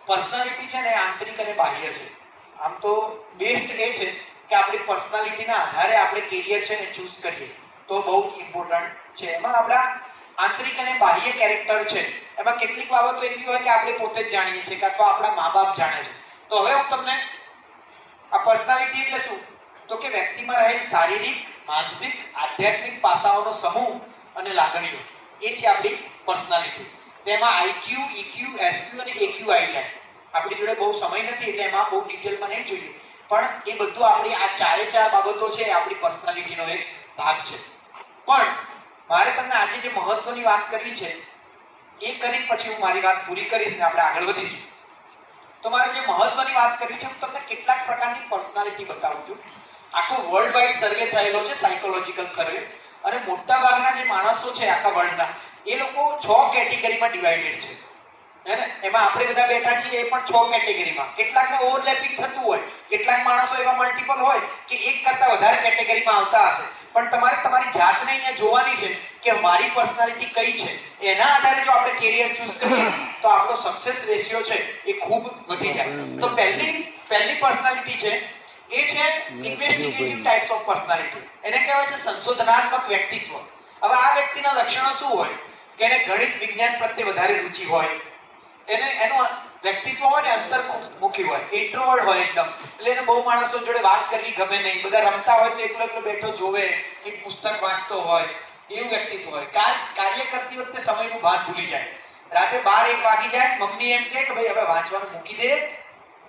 Personality છે ને આંતરિક અને બાહ્ય છે. આમ તો બેસ્ટ એ છે કે આપણી પર્સનાલિટીના આધારે આપણે કેરિયર છે ને ચૂઝ કરીએ તો બહુ ઇમ્પોર્ટન્ટ છે. એમાં આપણા આંતરિક અને બાહ્ય કેરેક્ટર છે, એમાં કેટલીક બાબતો એવી હોય કે આપણે પોતે જ જાણીએ છીએ કે અથવા આપણા મા બાપ જાણે છે. તો હવે હું તમને આ પર્સનાલિટી એટલે શું તો કે વ્યક્તિમાં રહેલ શારીરિક, માનસિક, આધ્યાત્મિક પાસાઓનો સમૂહ અને લાગણીઓ, એ છે આપણી પર્સનાલિટી. તેમાં આઈક્યુ, ઈક્યુ, એસક્યુ અને એક્યુ આવી જાય. આપણી જોડે બહુ સમય નથી એટલે એમાં બહુ ડિટેલમાં નહીં જોઈએ, પણ એ બધું આપણી આ ચારે ચાર બાબતો છે આપણી પર્સનાલિટીનો એક ભાગ છે. પણ મારે તમને આજે જે મહત્વની વાત કરવી છે એ કરી પછી હું મારી વાત પૂરી કરીશ ને આપણે આગળ વધીશું. તો મારે જે મહત્વની વાત કરવી છે, હું તમને કેટલાક પ્રકારની પર્સનાલિટી બતાવું છું. આખો વર્લ્ડ વાઇડ સર્વે થયેલો છે, સાયકોલોજીકલ સર્વે, અને મોટા ભાગના જે માણસો છે આખા વર્લ્ડના, એ લોકો 6 કેટેગરીમાં ડિવાઇડેડ છે. હે ને? એમાં આપણે બધા બેઠા છીએ એ પણ 6 કેટેગરીમાં. કેટલાકને ઓવરલેપિંગ થતું હોય, કેટલાક માણસો એવા મલ્ટિપલ હોય કે એક કરતા વધારે કેટેગરીમાં આવતા હશે. પણ તમારે તમારી જાતને અહીંયા જોવાની છે કે મારી પર્સનાલિટી કઈ છે. એના આધારે જો આપણે કેરિયર ચૂઝ કરીએ તો આપણો સક્સેસ રેશિયો છે એ ખૂબ વધી જાય. તો પહેલી પર્સનાલિટી છે એ છે ઇન્વેસ્ટિગેટિવ ટાઇપ્સ ઓફ પર્સનાલિટી. એને કહેવાય છે સંશોધનાત્મક વ્યક્તિત્વ. હવે આ વ્યક્તિના લક્ષણો શું હોય કે એને ગણિત વિજ્ઞાન પ્રત્યે વધારે રુચિ હોય, એનું વ્યક્તિત્વ હોય ને અંતર્મુખી હોય, ઇન્ટ્રોવર્ટ હોય એકદમ, એટલે એને બહુ માણસો જોડે વાત કરવી ગમે નહીં, બધા રમતા હોય તો એકલો એકલો બેઠો જોવે, એક પુસ્તક વાંચતો હોય, એવું વ્યક્તિત્વ હોય. કાર્ય કરતી વખતે સમયનું ભાન ભૂલી જાય. રાતે 12-1 વાગી જાય, મમ્મી એમ કહે કે ભાઈ હવે વાંચવાનું મૂકી દે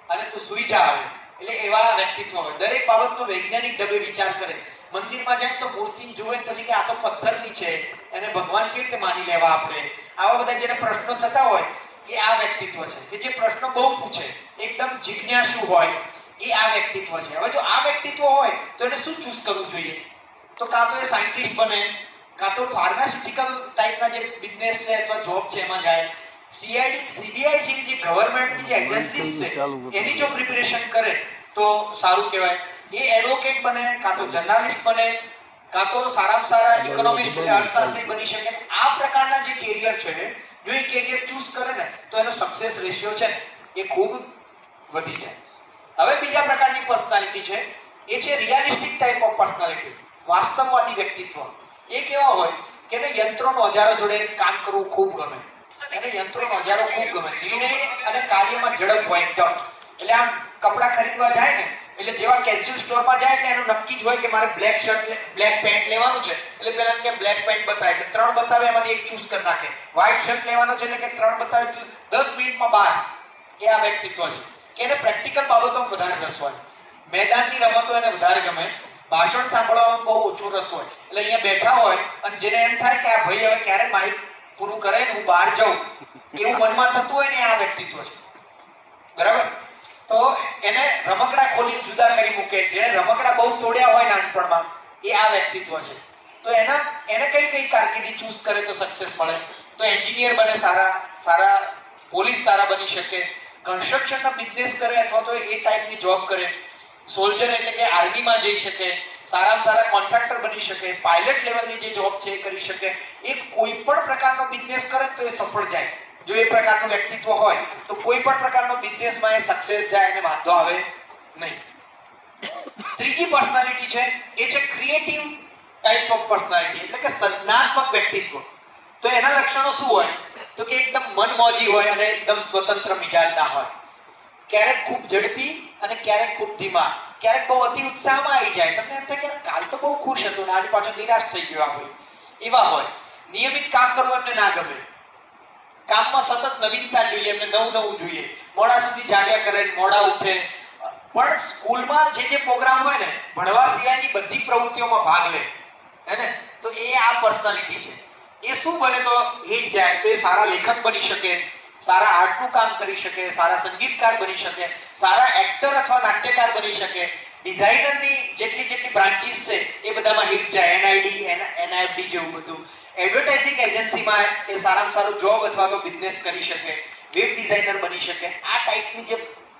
અને તું સૂઈ જા હવે, એટલે એવા વ્યક્તિત્વ હોય. દરેક બાબતનો વૈજ્ઞાનિક ઢબે વિચાર કરે. મંદિરમાં જાય તો મૂર્તિને જોવે પછી કે આ તો પથ્થરની છે, એને ભગવાન કેવી રીતે માની લેવા આપણે. આવા બધા જેને પ્રશ્નો થતા હોય એ આ વ્યક્તિત્વ છે કે જે પ્રશ્નો બહુ પૂછે, એકદમ જિજ્ઞાસુ હોય, એ આ વ્યક્તિત્વ છે. હવે જો આ વ્યક્તિત્વ હોય તો એને શું ચૂઝ કરવું જોઈએ? તો કાં તો એ સાયન્ટિસ્ટ બને, કાં તો ફાર્માસ્યુટિકલ ટાઈપના જે બિઝનેસ છે અથવા જોબ છે એમાં જાય. CBI જેવી જે ગવર્નમેન્ટની જે એજન્સીસ છે એની જો પ્રિપેરેશન કરે તો સારું કહેવાય. એ એડવોકેટ બને, કાં તો જર્નાલિસ્ટ બને, કાં તો સારામાં સારા ઇકોનોમિસ્ટ એટલે અર્થશાસ્ત્રી બની શકે. આ પ્રકારના જે કેરિયર છે, જો એ કેરિયર ચૂઝ કરે ને તો એનો સક્સેસ રેશિયો છે એ ખૂબ વધી જાય. હવે બીજા પ્રકારની પર્સનાલિટી છે એ છે રિયાલિસ્ટિક ટાઈપ ઓફ પર્સનાલિટી, વાસ્તવવાદી વ્યક્તિત્વ. એ કેવા હોય કે એને યંત્રોનો હજારો જોડે કામ કરવું ખૂબ ગમે, એને યંત્રોનો હજારો ખૂબ ગમે, નિર્ણય અને કાર્યમાં ઝડપ હોય એકદમ. એટલે આમ કપડાં ખરીદવા જાય ને એટલે જેવા કેઝ્યુઅલ સ્ટોરમાં જાય એટલે એનું નક્કી જ હોય કે મારે બ્લેક શર્ટ બ્લેક પેન્ટ લેવાનું છે, એટલે પહેલા કે બ્લેક પેન્ટ બતાવે એટલે 3 બતાવે એમાંથી એક ચૂઝ કરી નાખે. વ્હાઈટ શર્ટ લેવાનો છે એટલે કે 3 બતાવે, 10 મિનિટમાં 12. એ આ વ્યક્તિત્વ છે કે એને પ્રેક્ટિકલ બાબતોમાં વધારે રસ હોય, મેદાનની રમતો એને વધારે ગમે, ભાષણ સાંભળવામાં બહુ ઓછો રસ હોય. એટલે અહીંયા બેઠા હોય અને જેને એમ થાય કે આ ભાઈ હવે ક્યારે માઇક પૂરું કરે ને હું બહાર જાઉં એવું મનમાં થતું હોય ને આ વ્યક્તિત્વ છે. બરાબર? તો એને રમકડા ખોલી જુદા કરી મૂકે. જેને રમકડા બહુ તોડ્યા હોય નાનપણમાં એ આ વ્યક્તિત્વ છે. તો એને કઈ કારકિર્દી ચૂઝ કરે તો સક્સેસ મળે? તો એન્જિનિયર બને, સારા પોલીસ સારા બની શકે, કન્સ્ટ્રક્શનનો બિઝનેસ કરે અથવા તો એ ટાઈપની જોબ કરે, સોલ્જર એટલે કે આર્મીમાં જઈ શકે, સારામાં સારા કોન્ટ્રાક્ટર બની શકે, પાયલટ લેવલની જે જોબ છે એ કરી શકે. એ કોઈ પણ પ્રકારનો બિઝનેસ કરે તો એ સફળ જાય. જો એ પ્રકારનું વ્યક્તિત્વ હોય તો કોઈ પણ પ્રકારનો બિઝનેસમાં એ સક્સેસ જાય અને વાંધો આવે નહીં. ત્રીજી પર્સનાલિટી છે એ છે ક્રિએટિવ ટાઇપ્સ ઓફ પર્સનાલિટી, એટલે કે સર્જનાત્મક વ્યક્તિત્વ. તો એના લક્ષણો શું હોય તો કે એકદમ મનમોજી હોય અને એકદમ સ્વતંત્ર મિજાજના હોય. ક્યારેક ખૂબ ઝડપી અને ક્યારેક ખૂબ ધીમા, ક્યારેક બહુ અતિ ઉત્સાહમાં આવી જાય. તમને એમ થાય કે કાલ તો બહુ ખુશ હતો ને આજે પાછો નિરાશ થઈ ગયો આ ભાઈ, એવા હોય. નિયમિત કામ કરવું એમને ના ગમે, કામમાં સતત નવીનતા જોઈએ, એમને નવું જોઈએ, મોડા સુધી જાગ્યા કરે, મોડા ઉઠે. પણ સ્કૂલમાં જે પ્રોગ્રામ હોય ને ભણવા સિવાયની બધી પ્રવૃત્તિઓમાં ભાગ લે, હે ને? તો એ આ પર્સનાલિટી છે. એ શું બને તો હિટ જાય, તો એ સારા લેખક બની શકે, સારા આર્ટનું કામ કરી શકે, સારા સંગીતકાર બની શકે, સારા એક્ટર અથવા નાટ્યકાર બની શકે. ડિઝાઇનરની જેટલી બ્રાન્ચીસ છે એ બધામાં હિટ જાય, NID, NIFD જેવું બધું. એડવર્ટાઇઝિંગ એજન્સીમાં એ સારામાં સારું જોબ અથવા તો બિઝનેસ કરી શકે, વેબ ડિઝાઇનર બની શકે. આ ટાઈપની જે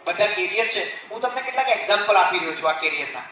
બધા કેરિયર છે, હું તમને કેટલાક એક્ઝામ્પલ આપી રહ્યો છું આ કેરિયરના.